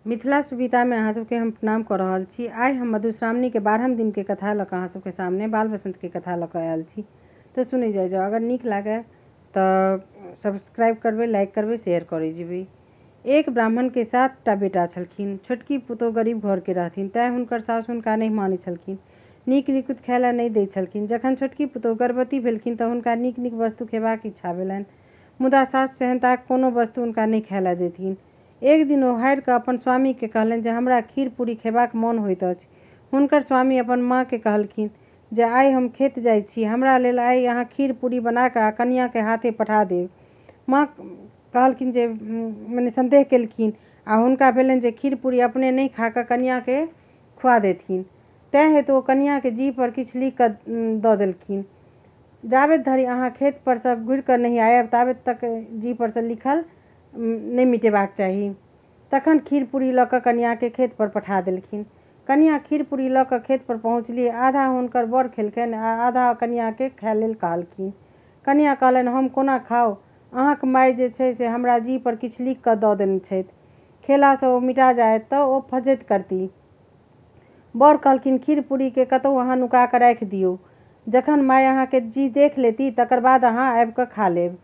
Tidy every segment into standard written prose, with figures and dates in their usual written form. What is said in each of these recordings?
मिथिला सुविधा में अहाँ सबके हम प्रणाम कर रहल छी। आइ हम मधुश्रावणी के 12हम दिन के कथा लऽ कऽ अहाँ सबके सामने बाल बसंत के कथा लऽ कऽ आयल छी। तो सुनी जाए जाओ, अगर नीक लागे तो सब्सक्राइब करबै, लाइक करबै, शेयर करे जेबै। एक ब्राह्मण के 7टा बेटा छलखिन। छोटकी पुतोह गरीब घर के रहथिन, तैं हुनकर सास हुनका नहीं मानै छलखिन, नीक निकुत खाय ला नहीं दै छलखिन। जखन छोटकी पुतोह गर्भवती भेलखिन तऽ हुनका नीक नीक वस्तु खेबाक इच्छा भेलनि, मुदा सास सेहनताक कोनो वस्तु हुनका नहीं खाय ला देथिन। एक दिन ओ हारि कऽ अपन स्वामी के कहलनि जे हमरा खीर पूरी खेबाक मोन होइत अछि। हुनकर स्वामी अपन माँ के कहलखिन जे आइ हम खेत जाइ छी, हमरा लेल आइ अहाँ खीर पूरी बना कऽ आ कनिया के हाथे पठा देब। माँ कहलखिन जे मने संदेह केलखिन आ हुनका भेलनि जे खीर पूरी अपने नहीं खा कऽ कनिया के खुआ देथिन। तैं हेतु ओ कनिया के जीह पर किछु लिख कऽ दऽ देलखिन। जाबेत धरि अहाँ खेत पर सँ घुरि कऽ नहीं आयब ताबेत तक जीह पर सँ लिखल नहीं मिटेबाक चाही। तखन खीर पूरी लऽ कऽ कनिया के खेत पर पठा देलखिन। कनिया खीर पूरी लऽ कऽ खेत पर पहुँचली। आधा हुनकर बर खेलखिन आ आधा कनिया के खाय लेल कहलखिन। कनिया कहलनि हम कोना खाउ, अहाँक माय जे छै से हमरा जीह पर किछु लिख कऽ दऽ देने छथि, खेला सँ ओ मिटा जायत तऽ ओ फजैत करती। बर कहलखिन खीर पूरी के कतहु अहाँ नुका कऽ राखि दियौ, जखन माय अहाँके जीह देख लेती तकर बाद अहाँ आबि कऽ खा लेब।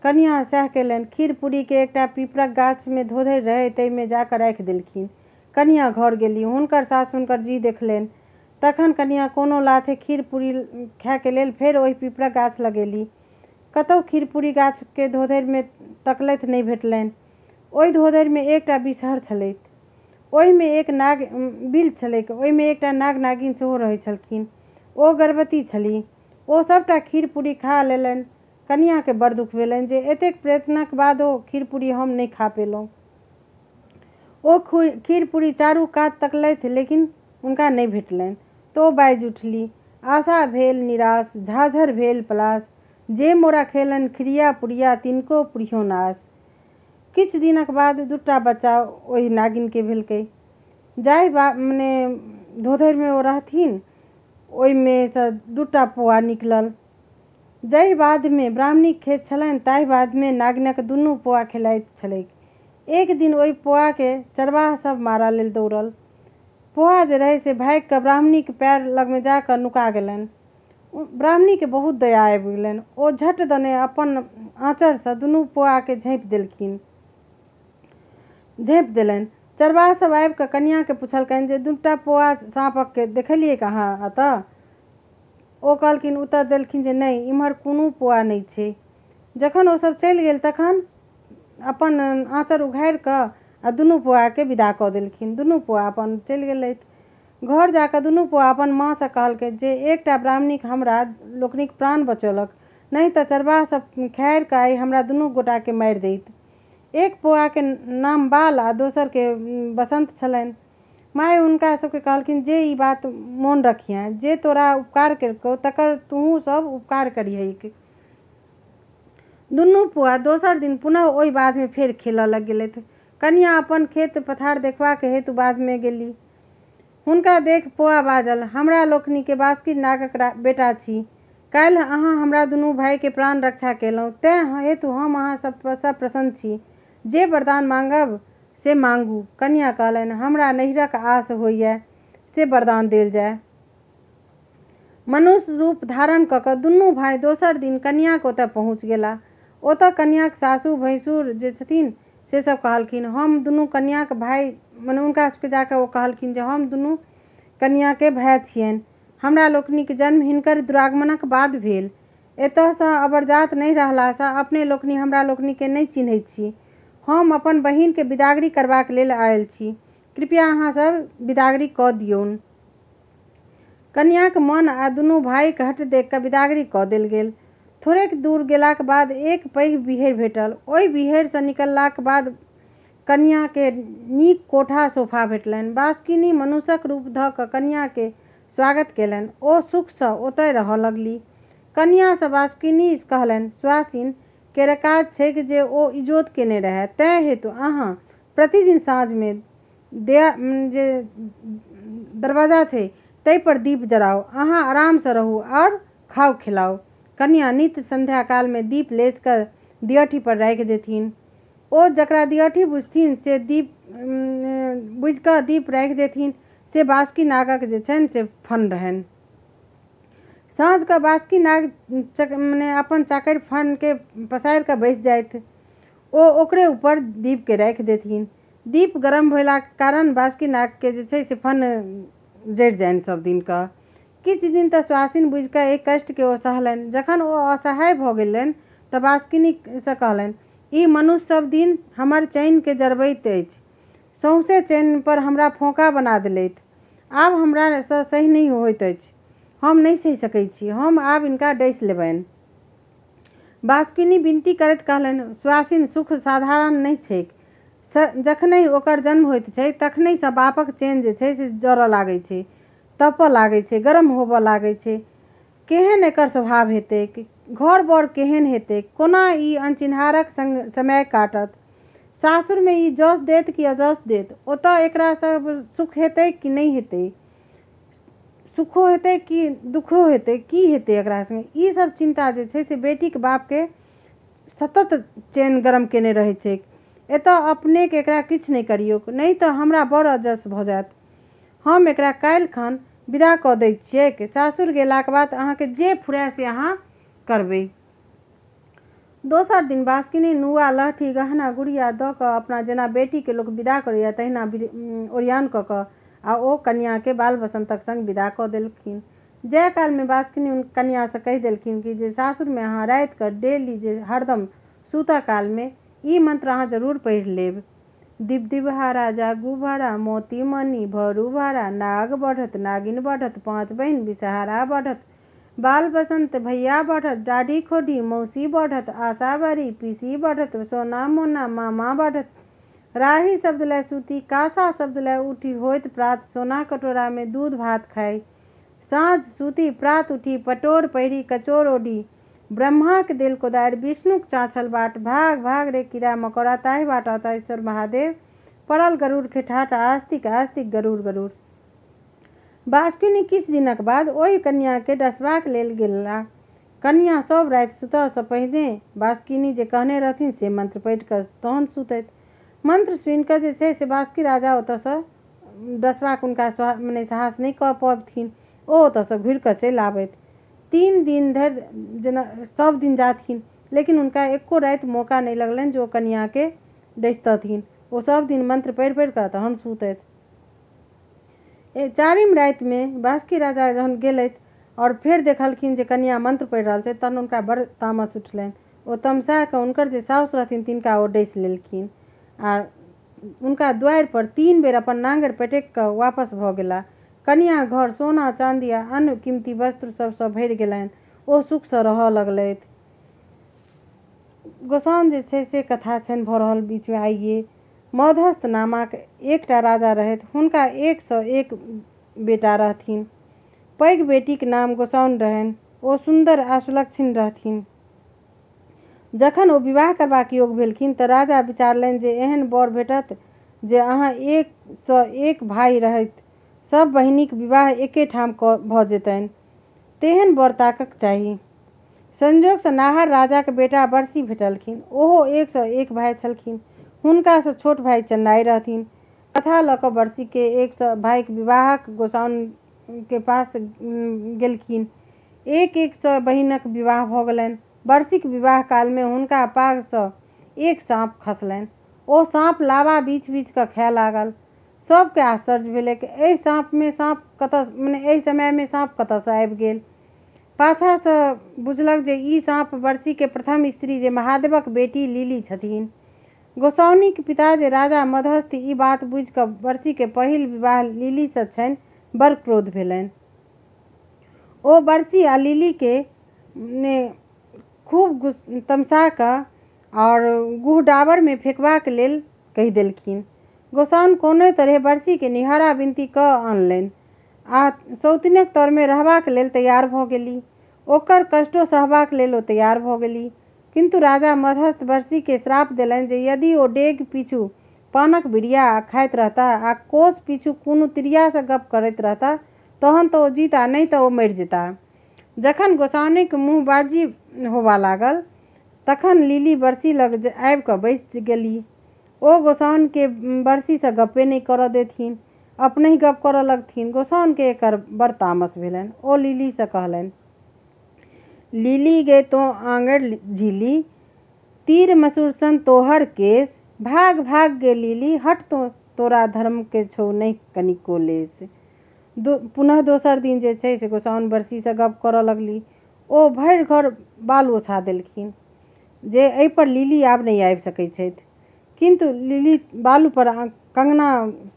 कनिया सएह केलनि। खीर पूरी के एकटा पीपरक गाछ में धोधरि रहै, ताहिमे जा कऽ राखि देलखिन। कनिया घर गेली, हुनकर सास हुनकर जीह देखलनि। तखन कनिया कोनो लाथे खीर पूरी खाय के लेल फेर ओहि पीपरक गाछ लगेली। कतहु खीर पूरी गाछ के धोधरि में तकलथि नहीं भेटलनि। ओहि धोधरि में एकटा बिसहर छलैक, ओहिमे एक नाग बिल छलैक, ओहिमे एकटा नाग नागिन सेहो रहै छलखिन। ओ गर्भवती छलीह। ओ सबटा खीर पूरी खा लेलनि। कनिया के बड़ दुख भेलनि जे एतेक प्रयत्नक बादो खीर पूरी हम नहीं खा पेलहुँ। ओ खीर पूरी चारू कात तकलथि लेकिन हुनका नहीं भेटलनि। तो बाजि उठली, आशा भेल निराश, झाझर भेल पलाश, जे मोरा खेलनि खिरिया पुरिया, तिनको पुरियो नाश। किछु दिनक बाद 2टा बच्चा ओहि नागिन के भेलकै। जाहि मने धोधरि में ओ रहथिन, ओहिमे सँ 2टा पौआ निकलल। जाहि बाध में ब्राह्मणीक खेत छलनि, ताहि बाध में नागिनक 2 पौआ खेलाइत छलैक। एक दिन ओहि पौआ के चरवाहा सब मारऽ लेल दौड़ल। पौआ जे रहै से भागि कऽ ब्राह्मणीक पैर लग में जा कऽ नुका गेलनि। ब्राह्मणी के बहुत दया आबि गेलनि। ओ झट दने अपन आँचर सँ 2 पौआ के झाँपि देलनि। चरवाहा सब आबि कऽ कनिया के पुछलकनि जे 2टा पौआ साँपक के देखलियै कहाँ अतऽ? ओ कहलखिन उत्तर देलखिन जे नहीं, इम्हर कोनो पौआ नहीं छै। जखन ओ सब चलि गेल तखन अपन आँचर उघारि कऽ आ 2 पौआ के विदा कऽ देलखिन। 2 पौआ अपन चलि गेलथि। घर जा कऽ 2 पौआ अपन माँ सँ कहलकै जे एकटा ब्राह्मणीक हमरा लोकनिक प्राण बचौलक, नहीं तऽ चरवाहा सब खारि कऽ आइ हमरा 2 गोटा के मारि दैत। एक पौआ के नाम बाल आ दोसर के बसंत छलनि। माय हुनका सबके कहलखिन जे ई बात मोन रखिहें, जे तोरा उपकार केलकौ तकर तूहू सब उपकार करिहें। 2 पौआ दोसर दिन पुनः ओहि बाध में फेर खेलऽ लग गेलथि। कनिया अपन खेत पथार देखबाक हेतु बाध में गेली। हुनका देख पौआ बाजल, हमरा लोकनि के बासुकी नागक बेटा छी। काल्हि अहाँ हमरा 2 भाई के प्राण रक्षा केलहुँ, तें हेतु हम अहाँ सब प्रसन्न छी। जे वरदान मांगब से मांगू। कनिया कहलनि हमरा नैहरक आस होइए से वरदान देल जाय। मनुष्य रूप धारण कऽ कऽ 2 भाई दोसर दिन कनियाक ओतऽ पहुँच गेला। ओतऽ कनियाक सासू भैंसुर जे छथिन से सब कहलखिन हम 2 कनियाक भाई, मने हुनका सबके जाकऽ ओ कहलखिन जे हम 2 कनिया के भाई छियनि। हमरा लोकनिक जन्म हिनकर दुरागमनक बाद भेल। एतऽ सँ अबरजात नहीं रहला सँ अपने लोकनि हमरा लोकनि के नहीं चिन्हैत छी। हम अपन बहिन के बिदागरी करबाक लेल आयल छी, कृपया अहाँ सब बिदागरी कऽ दियौन। कनियाक मन आ 2 भाईक हट देख कऽ बिदागरी कऽ देल गेल। थोड़ेक दूर गेलाक बाद एक पैघ बिहेड़ भेटल। ओहि बिहेड़ सँ निकललाक बाद कनिया के नीक कोठा सोफा भेटलनि। बासुकिनी मनुष्यक रूप धऽ कऽ कनिया के स्वागत केलनि। ओ सुख सँ ओतय रहऽ लगली। कनिया सँ बासुकिनी कहलनि सुआसिन केर काज छैक जे ओ इजोत केने रहए, तें हेतु अहाँ प्रतिदिन साँझ में जे दरवाजा छै तै पर दीप जराउ। अहाँ आराम सँ रहू और खाउ खिलाउ। कनिया नित्य संध्या काल में दीप लेस कऽ दियठी पर राखि देथिन। ओ जकरा दियठी बुझथिन से दीप बुझि कऽ दीप राखि देथिन से बासुकी नागक जे छनि से फन रहनि। साँझके बासुकी नाग मने अपन चाकर फन के पसारि कऽ बैसि जाइत, ओ ओकरे ऊपर दीप के राखि देथिन। दीप गरम भेलाक कारण बासुकी नाग के जे छै से फन जरि जानि सब दिन का। किछु दिन तऽ स्वासिन बुझि कऽ एहि कष्ट के ओ सहलनि। जखन ओ असहाय भऽ गेलनि तऽ बासुकिनी से कहलनि, ई मनुष्य सब दिन हमर चैन के जरबैत अछि, सौंसे चैन पर हमरा फोका बना देलथि। आब हमरा से सही नहीं होइत अछि, हम नहीं सहि सकै छी, हम आब इनका डसि लेबनि। बासुकिनी विनती करैत कहलनि, स्वासिन सुख साधारण नहीं छैक। जखनहि ओकर जन्म होइत छै तखनहि सँ बापक चैन जे छै से जरऽ लागै छै, तपऽ लागै छै, गरम होबऽ लागै छै। केहन एकर स्वभाव हेतै, घर बर केहन हेतै, कोना ई अनचिन्हारक संग समय काटत। सासुर में ई जस देत कि अजस देत, ओतऽ एकरा सब सुख हेतै कि नहीं हेतै, सुखो हेतै कि दुखो हेतै, की हेतै एकरा संगे। ई सब चिंता जे छै से बेटीक बाप के सतत चैन गरम केने रहै छै। एतऽ अपने के एकरा किछु नहीं करियौ, नहीं तऽ हमरा बड़ अजस भऽ जायत। हम एकरा काल्हि खन विदा कऽ दै छियैक, सासुर गेलाक बाद अहाँके जे फुराय से अहाँ करबै। दोसर दिन बासुकिनी नुआ लहठी गहना गुड़िया दऽ कऽ अपना जेना बेटी के लोक विदा करैया तहिना ओरियान कऽ कऽ आ ओ कन्या के बाल बसंतक संग विदा कऽ देलखिन। जाय काल में बासुकिनी कन्या से कहि देलखिन कि जे सासुर में अहाँ राति कऽ डेली जे हरदम सूतऽ काल में ई मंत्र अहाँ जरूर पढ़ि लेब। दिप दिबहारा जागू भारा, मोती मणि भरू भारा, नाग बढ़त नागिन बढ़त, पाँच बहिन बिषहारा बढ़त, बाल बसंत भैया बढ़त, डाढ़ी खोडी मौसी बढ़त, आशा बारी पीसी बढ़त, सोना मोना मामा बढ़त। राही शब्द लय सूती, कासा शब्द लय उठी, होइत प्रात सोना कटोरा में दूध भात खाई। साँझ सूती प्रात उठी, पटोर पहिरी कचोर ओढ़ी, ब्रह्मा के देल कोदारि विष्णुक चाँछल बाट, भाग भाग रे कीड़ा मकोड़ा ताहि बाट अतईश्वर महादेव, पड़ल गरुड़ के ठाठ, आस्तिक आस्तिक गरुड़ गरुड़। बासुकिनी किछु दिनक बाद ओहि कन्या के डसबाक लेल गेला। कन्या सब राति सुतऽ सँ पहिने बासुकिनी जे कहने रहथिन से मंत्र पढ़ि कऽ तहन सुतैत। मंत्र सुनि कऽ जे छै से बासुकी राजा ओतऽ सँ डसबाक हुनका मने साहस नहीं कऽ पबथिन, ओ ओतऽ सँ घुरि कऽ चलि आबैत। 3 दिन धरि जेना सब दिन जाथिन, लेकिन हुनका एको राति मौका नहीं लगलनि जे ओ कन्या के डसितथिन। ओ सब दिन मंत्र पढ़ि पढ़ि कऽ तहन सुतैत। 4म राति में बासुकी राजा जहन गेलथि और फेर देखलखिन जे कन्या मंत्र पढ़ि रहल छै, तहन हुनका बड़ तामस उठलनि। ओ तमसा कऽ हुनकर जे साउस रहथिन तिनका ओ डसि लेलखिन आ हुनका द्वारि पर 3 बेर अपन नांगर पटकि कऽ वापस भऽ गेला। कन्या घर सोना चांदी आ अन्य कीमती वस्त्र सबसँ भरि गेलनि। ओ सुख सँ रहऽ लगलथि। गोसाउन जे छै से कथा छनि भऽ रहल बीच में आइए। मौधस्थ नामक एकटा राजा रहथि, हुनका 1 सँ 1 बेटा रहथिन। पैघ बेटीक नाम गोसाउन रहनि, ओ सुन्दर आ सुलक्षण रहथिन। जखन ओ विवाह करबाक योग भेलखिन तऽ राजा विचारलनि जे एहन बर भेटत जे अहाँ 1 सँ 1 भाई रहैत सब बहिनीक विवाह एके ठाम भऽ जेतनि, तेहन बर ताकक चाही। संजोग सँ नाहर राजाक बेटा बरसी भेटलखिन। ओहो 1 सँ 1 भाई छलखिन। हुनका सँ छोट भाई चन्नाई रहथिन। कथा लऽ कऽ बरसी के 1 सँ भाईक विवाहक गोसाउन के पास गेलखिन। 1 सँ बहिनक विवाह भऽ गेलनि। बरसीक विवाह काल में हुनका पाग सँ 1 साँप खसलनि। ओ साँप लावा बीछ बीछ कऽ खाय लागल। सबके आश्चर्य भेलै कि एहि समय में साँप कतऽ सँ आबि गेल। पाछा सँ बुझलक जे ई साँप बरसी के प्रथम स्त्री जे महादेवक बेटी लीली छथिन। गोसाउनीक पिता जे राजा मदहस्थ ई बात बुझि कऽ बरसी के पहिल विवाह लीली सँ छनि, बड़ क्रोध भेलनि। ओ बरसी आ लीली के खूब तमसा कऽ और गुह में फेंकबाक लेल कहि देलखिन। गोसाउन कोनो तरहे बरसी के निहारा विनती कऽ आनलनि आ सौतिनक तर में रहबाक लेल तैयार भऽ गेली। ओकर कष्टो सहबाक लेल ओ तैयार भऽ गेली। किंतु राजा मदहस्थ बरसी के श्राप देलनि जे यदि ओ डेग पीछू पानक बिरिया खाइत रहता आ कोस पीछू कोनो तिरिया सँ गप करैत रहता तहन तऽ ओ जीता, नहीं तऽ ओ मरि जेता। जखन गोसाउनीक मुँह बाजी होबा लागल तखन लीली बरसी लग आबि कऽ बैसि गेली। ओ गोसाउन के बरसी से गप्पे नहीं कर देथिन, अपने ही गप कर लगथिन। गोसाउन के एकर बड़ तामस भेलन। ओ लिली से कहलन, लिली गे तो आंगड़ झिली, तीर मसूर सन तोहर केस, भाग भाग गे लिली, हट तो तोरा धर्म के छौ नहीं कनिको लेस। पुनः दोसर दिन जे छै से गोसाउन बरसी से गप करऽ लगली। ओ भरि घर बाल ओछा देलखिन जे एहि पर लिली आब नहीं आबि सकै छथि, किंतु लिली बालू पर कंगना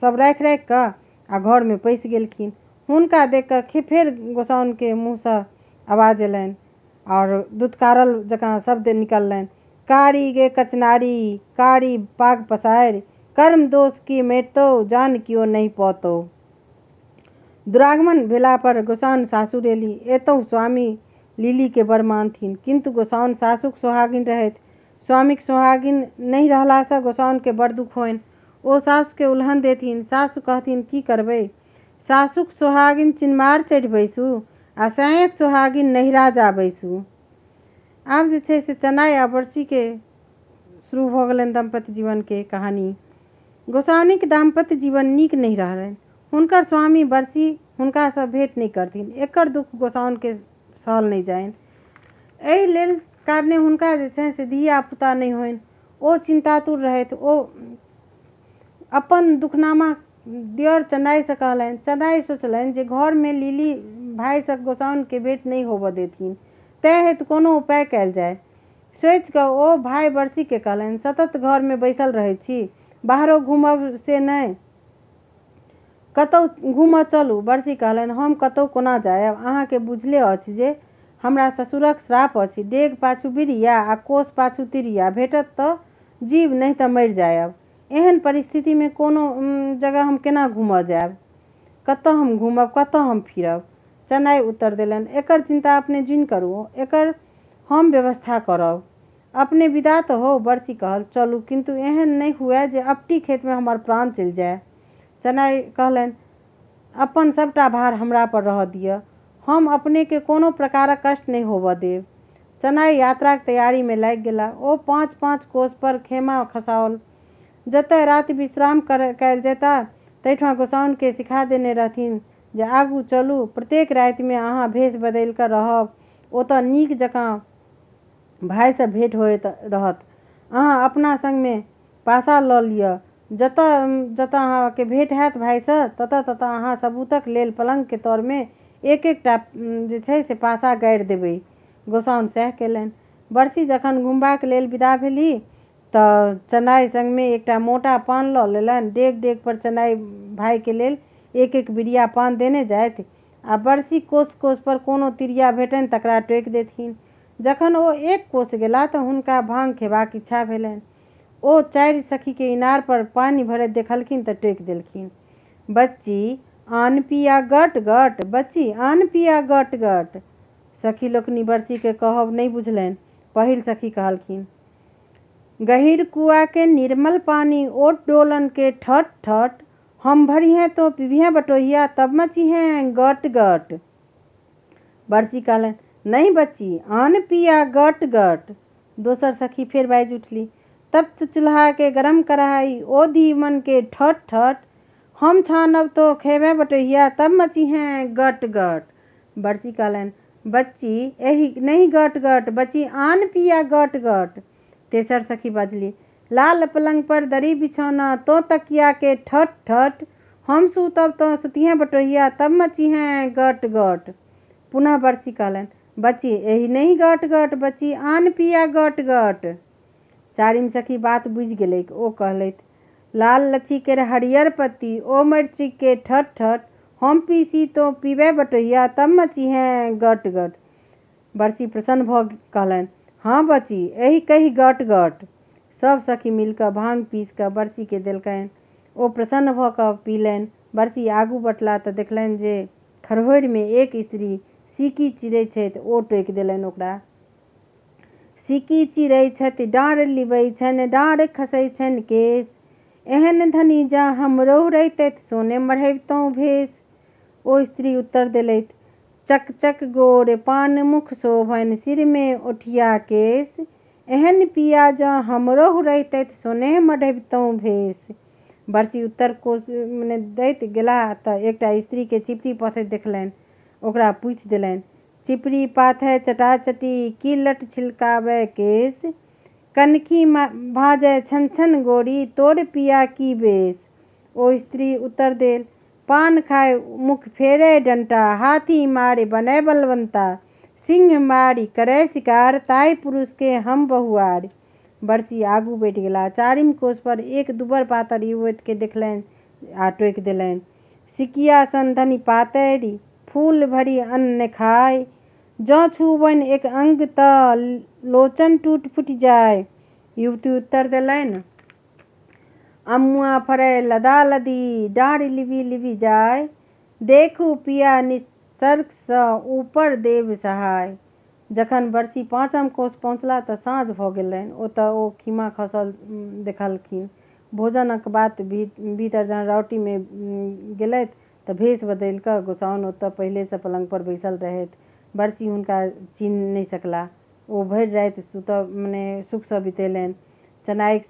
सब राखि राखि कऽ आ घर में पैसि गेलखिन। हुनका देख कऽ फेर गोसाउन के मुँह से आवाज एलनि और दुत्कारल जकाँ शब्द निकललनि, कारी गे कचनारी, कारी पाग पसारि, कर्म दोष की मेटतो, जान कियो नहीं पौतो। दुरागमन भेला पर गोसाउन सासुर एली। एतौ स्वामी लिली के बड़ मानथिन, किंतु गोसाउन सासुक सोहागिन रहैत। स्वामीक सोहागिन नहीं रहला से गोसाउन के बड़ दुख होइन। ओ सासु के उल्हन देथिन। सासु कहथिन, की करबै, सासुक सोहागिन चिन्मार चढ़ि बैसू आ सायक सोहागिन नहिरा जा बैसू। आब जे छै से चनाई आ बरसी के शुरू भऽ गेलनि दाम्पत्य जीवन के कहानी। गोसाउनी के दाम्पत्य जीवन नीक नहीं रहलनि। हुनकर स्वामी बरसी हुनका से भेंट नहीं करथिन। एकर दुख गोसाउन के सहल नहीं जाइन। एहि लेल कारणे हुनका जे छै से धिया पुता नहीं होइन। ओ चिंतातुर रहैत। ओ अपन दुखनामा दियर चनाई से कहलनि। चनाई सोचलनि जे घर में लिली भाई से गोसाउन के भेंट नहीं होबऽ देथिन, तै हेतु कोनो उपाय कयल जाय। सोचि कऽ ओ भाई बरसी के कहलनि, सतत घर में बैसल रहै छी, बाहरो घूमब से नहि, कतौ घूमऽ चलू। बरसी कहलनि, हम कतौ कोना जायब, अहाँके बुझले अछि जे हमरा ससुरक श्राप अछि। डेग पाछू बिरिया आ कोस पाछू तिरिया, भेटत तऽ जीव नहीं तऽ मरि जायब। एहन परिस्थिति में कोनो जगह हम केना घूमऽ जायब, कतऽ हम घूमब, कतऽ हम फिरब। चनाई उत्तर देलनि, एकर चिंता अपने जुइन करू, एकर हम व्यवस्था करब, अपने विदा तऽ हो। बरसी कहल, चलू, किंतु एहन नहीं हुए जे अपटी खेत में हमर प्राण चलि जाय। चनाई कहलनि, अपन सबटा भार हमरा पर रहऽ दिअ, हम अपने के कोनो प्रकारक कष्ट नहीं होबऽ देब। चनाई यात्राक तैयारी में लागि गेला। ओ 5-5 कोस पर खेमा खसाओल। जतय राति विश्राम कयल जेता तहिठाम गोसाउन के सिखा देने रहथिन जे आगू चलू, प्रत्येक राति में अहाँ भेष बदलि कऽ रहब, ओतऽ नीक जकाँ भाई से भेंट होइत रहत। अहाँ अपना संग में पासा लऽ लिअ। जतऽ जतऽ अहाँके भेंट हैत भाई से, ततऽ ततऽ अहाँ सबूतक लेल पलंग के तर में एक एकटा जे छै से पासा गाड़ि देबै। गोसाउन सएह केलनि। बरसी जखन घुमबाक लेल विदा भेली तऽ चनाई संग में एकटा मोटा पान लऽ लेलनि। डेग डेग पर चनाई भाई के लेल एक एक बिरिया पान देने जाथि आ बरसी कोस कोस पर कोनो तिरिया भेटनि तकरा टोकि देथिन। जखन ओ 1 कोस गेला तऽ हुनका भांग खेबाक इच्छा भेलनि। ओ 4 सखी के इनार पर पानी भरैत देखलखिन तऽ टोकि देलखिन, बच्ची आन पिया गट गट, बच्ची आन पिया गट गट। सखी लोकनि बरसी के कहब नहीं बुझलनि। पहिल सखी कहलखिन, गहीर कुआ के निर्मल पानी, ओट डोलन के ठट ठट, हम भरिहें तो पीबिहें बटोहिया, तब मचिहें गट गट। बरसी कहलनि, नहीं बच्ची, आन पिया गट गट। दोसर सखी फेर बाजि उठली, तप्त चूल्हा के गरम कढ़ाई, ओ दीमन के ठट ठट, हम छानब तो खेबें बटोहिया, तब मचिहें गट गट। बरसी कहलनि, बच्ची एही नहीं गट गट, बच्ची आन पिया गट गट। तेसर सखी बाजली, लाल पलंग पर दरी बिछौना, तो तकिया के ठट ठट, हम सूतब तो सुतिहें बटोहिया, तब मचिहें गट गट। पुनः बरसी कहलनि, बच्ची एही नहीं गट गट, बच्ची आन पिया गट गट। चारिम सखी बात बुझि गेलै। ओ कहलथि, लाल लच्छी के हरियर पत्ती, ओ मिर्ची के ठट ठट, हम पीसी तो पीबे बटोहिया, तब मचिहें गट गट। बरसी प्रसन्न भऽ कहलनि, हाँ बच्ची, एही कही गट गट। सब सखी मिलकर भांग पीस कऽ बरसी के देलकनि। ओ प्रसन्न भऽ कऽ पीलनि। बरसी आगू बढ़ला तऽ देखलनि जे खरहोरि में एक स्त्री सिक्की चिरै छथि। ओ टोकि देलनि ओकरा, सिक्की चिरै छथि, डाँड़ लिबै छनि, डाँड़ खसै छनि केश, एहन धनी जा हमरो रहितथि, सोने मढ़ैबतौं भेष। ओ स्त्री उत्तर देलथि, चक चक गोर, पान मुख शोभनि, सिर में ओठिया केश, एहन पिया जँ हमरो रहितै सोने मढ़बितौं भेष। बरसी उत्तर कोश मने दैत गेलाह तऽ एकटा स्त्रीके चिपड़ी पाथैत देखलनि। ओकरा पूछि देलनि, चिपड़ी पाथै चटाचटी की लट छिलकाबै केश, कनखी भाजै छन छन गोरी तोर पिया की बेश। ओ स्त्री उत्तर देल, पान खाए मुख फेरै डंटा, हाथी मारे बनै बलवंता, सिंह मारी करै शिकार, ताई पुरुष के हम बहुआर। बरसी आगू बढ़ि गेला। चारिम कोश पर एक दुबर पातर युवती के देखलनि आ टोकि देलनि, सिकिया सन धनी पातरि, फूल भरी अन्न खाय, जँ छुबनि एक अंग तऽ लोचन टूट फुटि जाय। युवती उत्तर देलनि, अमुआ फरै लदा लदी, डाँढ़ लिबि लिबि जाय, देखू पिया निसर्ग सँ ऊपर देव सहाय। जखन बरसी पाँचम कोश पहुँचला तऽ साँझ भऽ गेलनि। ओतऽ ओ खीमा खसल देखलखिन। भोजनक बात भीतर जहन राउटीमे गेलथि तऽ भेष बदलि कऽ गोसाउन ओतऽ पहिलेसँ पलंग पर बैसल रहथि। बरसी हुनका चिन्ह नहि सकला। ओ भरि राति मने सुखसँ बितेलनि। चनाइक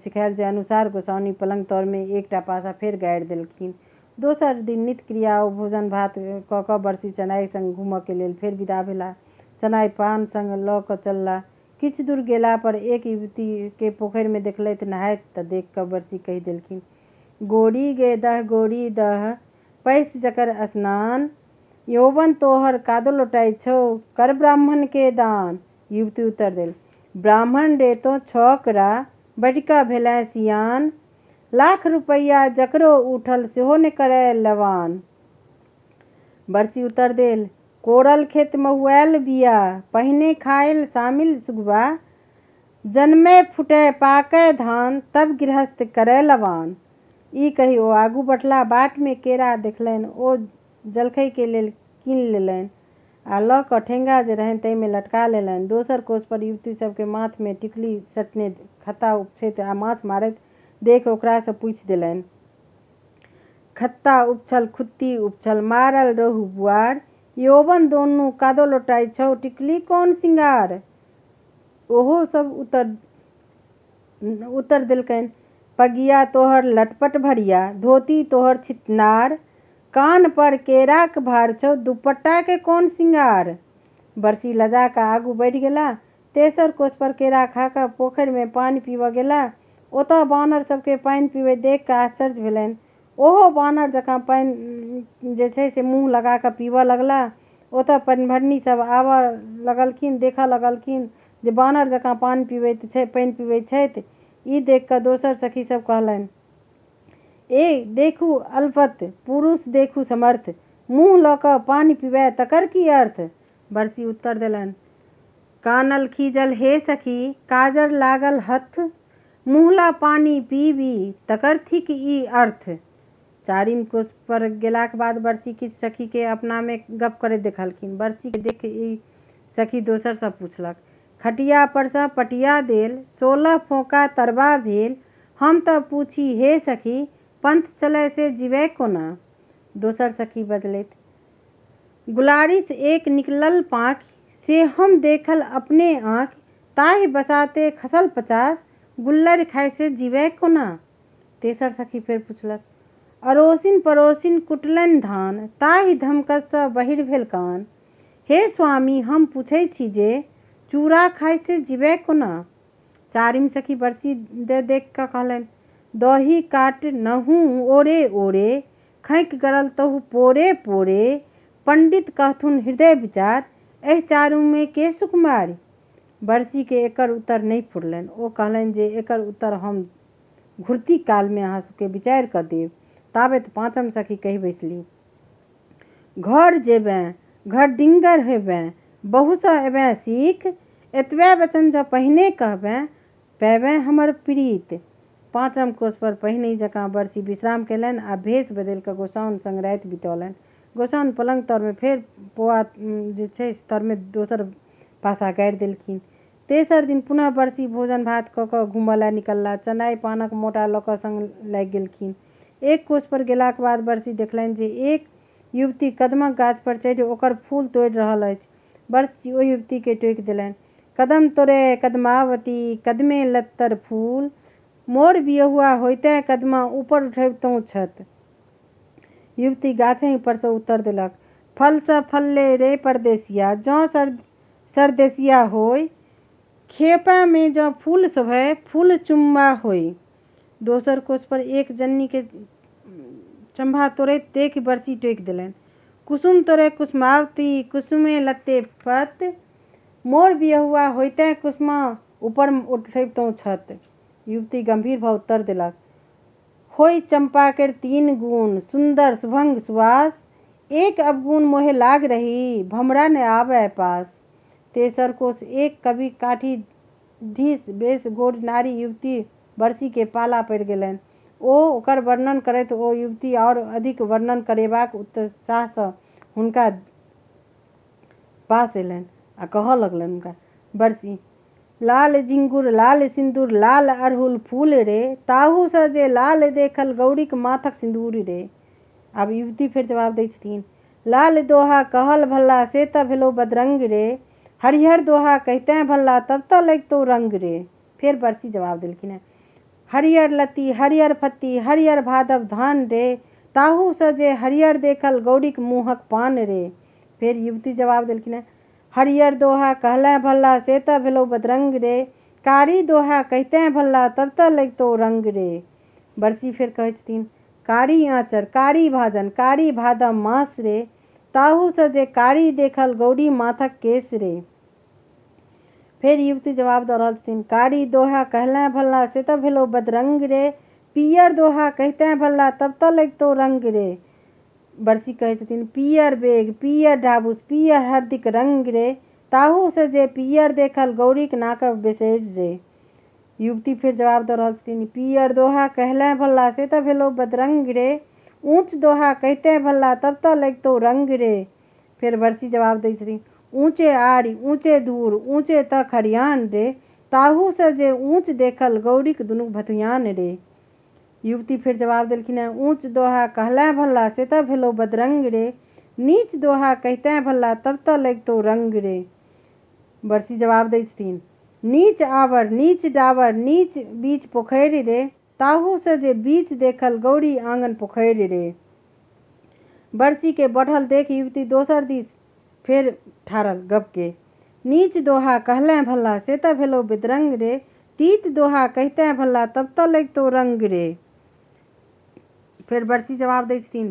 सिखायल जे अनुसार गोसाउनी पलंग तरमे एकटा पासा फेर गाड़ि देलखिन। दोसर दिन नित्य क्रिया ओ भोजन भात कऽ कऽ बरसी चनाइ संग घूमऽके लेल फेर विदा भेला। चनाइ पान संग लऽ कऽ चलला। किछु दूर गेला पर एक युवतीके पोखरिमे देखलथि नहाइत तऽ देख कऽ बरसी कहि देलखिन, गोरी गे दह गोरी दह, पैस जकर स्नान, यौवन तोहर कादो लौटाइ छौ, कर ब्राह्मण के दान। युवती उत्तर देल, ब्राह्मण रेतो छोकरा, बढ़िकऽ भेलै सियान, लाख रुपैया जकरो उठल सेहो ने करै लवान। बरसी उत्तर देल, कोरल खेत महुआयल बिया, पहिने खायल शामिल सुगबा, जन्मै फुटै पाकै धान, तब गृहस्थ करै लवान। ई कहि ओ आगू बढ़ला। बाटमे केरा देखलनि। ओ जलखैके लेल कीनि लेलनि आ लऽ कऽ ठेंगा जे रहनि ताहिमे लटका लेलनि। दोसर कोश पर युवती सबके माथमे टिकुली सटने खत्ता उपछैत आ माछ मारैत देख ओकरासँ पूछि देलनि, खत्ता उपछल खुत्ती उपछल, मारल रोहु बुआर, यौवन दोनू कादो लौटाइ छौ, टिकुली कौन सिंगार। ओहो सब उत्तर देलकनि, पगिया तोहर लटपट भरिया, धोती तोहर छितनार, कान पर केराक भार छौ, दुपट्टा के कौन सिंगार। बरसी लजा कऽ आगू बढ़ि गेला। तेसर कोश पर केरा खा कऽ पोखरिमे पानि पीबऽ गेला। ओतऽ बानर सबके पानि पीबैत देख कऽ आश्चर्य भेलनि। ओहो बानर जकाँ पानि जे छै से मुँह लगा कऽ पीबऽ लगला। ओतऽ पानिभरनी सब आबऽ लगलखिन, देखऽ लगलखिन जे बानर जकाँ पानि पीबैत छथि। ई देख कऽ दोसर सखी सब कहलनि, ए देखू अलपत, पुरुष देखू समर्थ, मुँह लऽ कऽ पानि पीबै तकर की अर्थ। बरसी उत्तर देलनि, कानल खीजल हे सखी, काजर लागल हथ, मुँहला पानी पीबी तकर थिक ई अर्थ। चारिम कोश पर गेलाक बाद बरसी किछु सखीके अपनामे गप करैत देखलखिन। बरसीके देख ई सखी दोसरसँ पूछलक, खटिया पर सँ पटिया देल, 16 फोका तरबा भेल, हम तऽ पूछी हे सखी, पंथ चलै से जीवै कोना। दोसर सखी बजलैथ, गुलारिस एक निकलल पाँख, से हम देखल अपने आँख, ताहि बसाते खसल 50, गुल्लरि खाय से जीवै कोना। तेसर सखी फेर पुछलक, अरोसिन परोसिन कुटलनि धान, ताहि धमकसँ बहिर भेल कान, हे स्वामी हम पूछै छी जे, चूड़ा खाय से जीवै कोना। चारिम सखी बरसी देख कऽ कहलनि, दही काट नहु ओरे ओरे, खैक गड़ल तहु पोरे पोरे, पंडित कहथुन हृदय विचार, एहि चारूमे के सुकुमार। बरसीके एकर उत्तर नहि फुरलनि। ओ कहलनि जे एकर उत्तर हम घुरती कालमे अहाँ सबके विचारि कऽ देब। ताबत पाँचम सखी कहि बैसली, घर जेबैं, घर डिंगर हेबैं, बहुसँ एबैं सीख, एतबे वचन जँ पहिने कहबैं, पैबैं हमर प्रीत। पाँचम कोश पर पहिने जकाँ बरसी विश्राम केलनि आ भेष बदलि कऽ गोसाउन संग राति बितौलनि। गोसाउन पलंग तरमे फेर पोआ जे छै तरमे दोसर पासा गाड़ि देलखिन। तेसर दिन पुनः बरसी भोजन भात कऽ कऽ घूमऽ लए निकलला। चनाइ पानक मोटा लऽ कऽ संग लागि गेलखिन। एक कोश पर गेलाक बाद बरसी देखलनि जे एक युवती कदमक गाछ पर चढ़ि ओकर फूल तोड़ि रहल अछि। बरसी ओहि युवतीके टोकि देलनि, कदम तोरे कदमावती कदमे लत्तर फूल, मोर बियहुआ होइते कदमा ऊपर उठैबतौं छत। युवती गाछहीं पर से उत्तर देलक, फल सँ फलले रे परदेसिया, जँ सरदेसिया होय, खेपा में जँ फूल शोभै, फूल चुम्मा होय। दोसर कोष पर एक जन्नी के चंभा तोड़ैत देख बरसी टोकि देलनि, कुसुम तोरे कुसुमावती कुसुमे लत्ते फत, मोर बियहुआ होइते कुसुमा ऊपर उठैबतौं छत। युवती गंभीर भऽ उत्तर देलक, होय चंपा केर 3 गुण, सुंदर सुभंग सुवास, एक अवगुण मोहे लाग रही, भमरा ने आबै पास। तेसर कोष एक कवि काठी ढीस बेस गोर नारी युवती बरसी के पाला पड़ि गेलनि। ओकर वर्णन करैत ओ युवती और अधिक वर्णन करेबाक उत्साह सँ हुनका पास अयलनि आ कहऽ लगलनि हुनका, बरसी लाल झिंगुर लाल सिंदूर लाल अड़हुल फूल रे, ताहू सँ जे लाल देखल गौरीक माथक सिंदूर रे। आब युवती फेर जवाब दै छथिन, लाल दोहा कहल भला से तऽ भेलौ बदरंग रे, हरिहर दोहा कहितें भला तब तऽ लगितौ रंग रे। फेर बरसी जवाब देलखिन है, हरियर लत्ती हरियर फत्ती हरियर भादव धान रे, ताहू सँ जे हरियर देखल गौरीक मुँहक पान रे। फेर युवती जवाब देलखिन है, हरियर दोहा कहलें भला से तऽ भेलौ बदरंग रे, कारी दोहा कहितें भला तब तऽ लगितौ रंग रे। बरसी फेर कहै छथिन, कारी आँचर कारी भाजन कारी भादव मास रे, ताहू सँ जे कारी देखल गौरी माथक केस रे। फेर युवती जवाब दऽ रहल छथिन, कारी दोहा कहलें भला से तऽ भेलौ बदरंग रे, पियर दोहा कहितें भला तब तऽ लगितौ रंग रे। बरसी कहै छथिन, पियर बेग पियर ढाबुस पियर हरदिक रंग रे, ताहू सँ जे पियर देखल गौरीक नाकक बेसरि रे। युवती फेर जवाब दऽ रहल छथिन, पियर दोहा कहलें भला से तऽ भेलौ बदरंग रे, ऊँच दोहा कहितें भला तब तऽ लगितौ रंग रे। फेर बरसी जवाब दै छथिन, ऊँचे आड़ी ऊँचे धूर ऊँचे तऽ खरियान रे, ताहू सँ जे ऊँच देखल गौरीक दुनू भथुयान रे। युवती फेर जवाब देलखिन है, ऊँच दोहा कहलें भला से तऽ भेलौ बदरंग रे, नीच दोहा कहितें भला तब तऽ लगितौ रंग रे। बरसी जवाब दै छथिन, नीच आवर नीच डावर नीच बीच पोखरि रे, ताहू सँ जे बीच देखल गौरी आंगन पोखरि रे। बरसी के बढ़ल देख युवती दोसर दिस फेर ठाड़ल गप के, नीच दोहा कहलें भला से तऽ भेलौ बदरंग रे, तीत दोहा कहितें भला तब तऽ लगितौ रंग रे। फेर बरसी जवाब दै छथिन,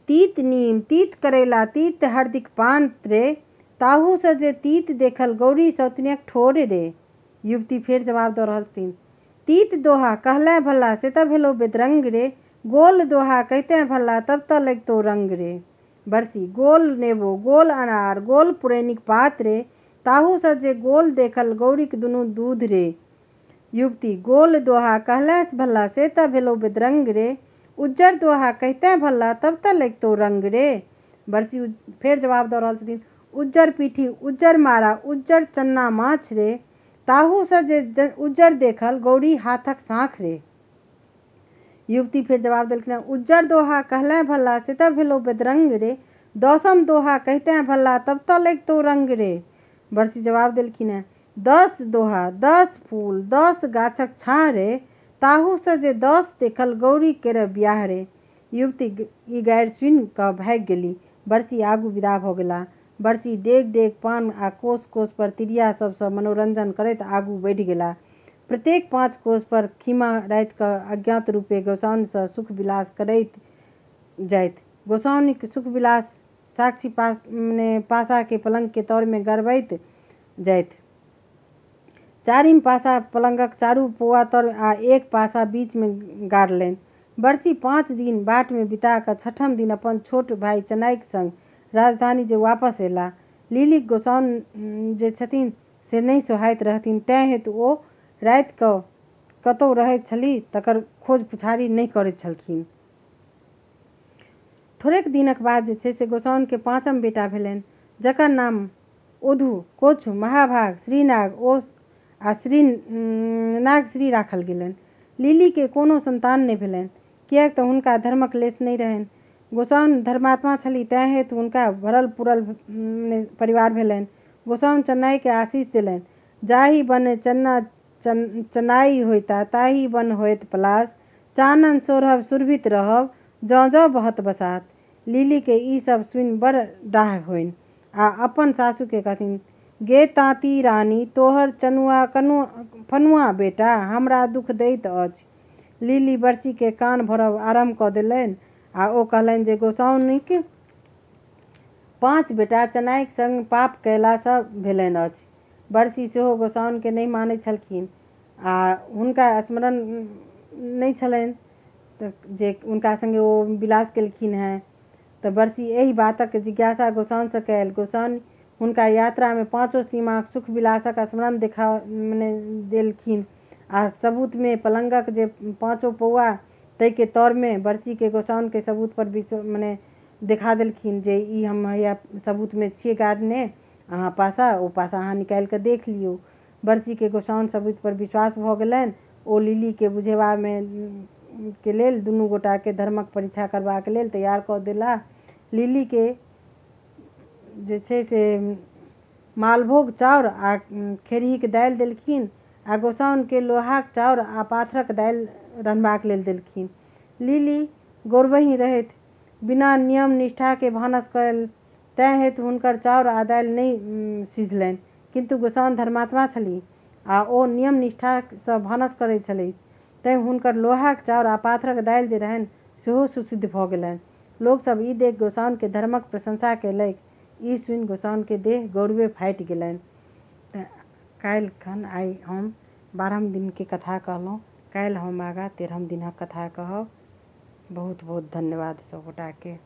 तीत नीम तीत करैला तीत हरदिक पान रे, ताहू सँ जे तीत देखल गौरी सौतनियक ठोर रे। युवती फेर जवाब दऽ रहल छथिन, तीत दोहा कहलें भला से तऽ भेलौ बदरंग रे, गोल दोहा कहितें भला तब तऽ लगितौ रंग रे। बरसी गोल नेबो गोल अनार गोल पुरैनीक पात रे, ताहू सँ जे गोल देखल गौरीक दुनू दूध रे। युवती गोल दोहा कहलें भला से तऽ भेलौ बदरंग रे, उज्जर दोहा कहितें भला तब तऽ लगितौ रंग रे। बरसी फेर जवाब दऽ रहल छथिन, उज्जर पीठी उज्जर मारा उज्जर चन्ना माछ रे, ताहू सँ जे उज्जर देखल गौरी हाथक साँख रे। युवती फेर जवाब देलखिन, उज्जर दोहा कहलें भला से तऽ भेलौ बदरंग रे, दसम दोहा कहितें भला तब तऽ लगितौ रंग रे। बरसी जवाब देलखिन है, 10 दोहा 10 फूल 10 गाछक छाह रे, ताहू सँ जे 10 देखल गौरी केर बियाह रे। युवती ई गारि सुनि कऽ भागि गेली। बरसी आगू विदा भऽ गेलाह। बरसी डेग डेग पान आ कोस कोस पर तिरिया सब सँ मनोरंजन करैत आगू बढ़ि गेलाह। प्रत्येक 5 कोस पर खीमा राति कऽ अज्ञात रूपे गोसाउनि सँ सुख विलास करैत जाइत। गोसाउनिक सुख विलास साक्षी पासा के पलंग के तौर में गड़बैत जाइत। चारिम पासा पलंगक चारू पौआ तर आ एक पासा बीच में गाड़लनि। बरसी 5 दिन बाट में बिता कऽ छठम दिन अपन छोट भाई चनाइक संग राजधानी जे वापस अयलाह। लिलीक गोसाउनि जे छथिन से नहि सोहाइत रहथिन, तेँ हेतु ओ राति कऽ कतौ रहैत छलीह तकर खोज पुछारी नहि करैत छलखिन। थोड़ेक दिनक बाद जे छै से गोसाउनि के 5म बेटा भेलनि, जकर नाम ओधु कोछ महाभाग श्रीनाग ओ आ नागश्री राखल गेलनि। लिली के कोनो संतान नहि भेलनि, किएक तऽ हुनका धर्मक लेश नहि रहनि। गोसाउनि धर्मात्मा छलीह, तेँ हेतु हुनका भरल पूरल परिवार भेलनि। गोसाउनि चन्नाई के आशीष देलनि, जाही बन चनाई होता ताही बन होत पलास, चानन सोरहब सुरभित रहब जौ जौ बहत बसात। लिली के ई सब सुन बड़ डाह होइन आ अपन सासू के कहथिन, गे ताँती रानी तोहर चनुआ फनुआ बेटा हमरा दुख दैत अछि। लिली बरसी के कान भरब आरम्भ कऽ देलनि आ ओ कहलनि जे गोसाउनिक 5 बेटा चनाइक संग पाप कयलासँ भेलनि अछि। बरसी सेहो गोसाउन के नहि मानैत छलखिन आ हुनका स्मरण नहि छलनि जे हुनका संगे ओ विलास केलखिन हेँ। तऽ बरसी एहि बातक जिज्ञासा गोसाउनसँ कयल। गोसाउन हुनका यात्रामे 5 सीमाक सुख विलासक स्मरण देलखिन आ सबूतमे पलंगक जे 5 पौआ ताहिके तौरमे बरसी के गोसाउन के सबूत पर देखा देलखिन जे ई हम हैया सबूतमे छियै गाड़ने, अहाँ पासा ओ पासा अहाँ निकालि कऽ देख लियौ। बरसी के गोसाउन सबूत पर विश्वास भऽ गेलनि। ओ लिली के बुझेबामे के लेल दुनू गोटा के धर्मक परीक्षा करबाक लेल तैयार कऽ देला। लिली के जे छै से मालभोग चाउर आ खेरहीके दालि देलखिन आ गोसाउनके लोहाक चाउर आ पाथरक दालि रन्हबाक लेल देलखिन। लिली गौरवही रहैत बिना नियम निष्ठाके भानस कयल, तैं हेतु हुनकर चाउर आ दालि नहि सिझलनि। किन्तु गोसाउन धर्मात्मा छलीह आ ओ नियम निष्ठासँ भानस करैत छलीह, तैं हुनकर लोहाक चाउर आ पाथरक दालि जे रहनि सेहो सुसिद्ध भऽ गेलनि। लोकसभ ई देख गोसाउन के धर्मक प्रशंसा कयलक। ई सुनि गोसाउन के देह गौरवे फाटि गेलनि। तऽ काल्हि आइ हम 12म दिनके कथा कहलहुँ। काल्हि हम आगाँ 13म दिनक कथा कहब। बहुत बहुत धन्यवाद सब गोटाके।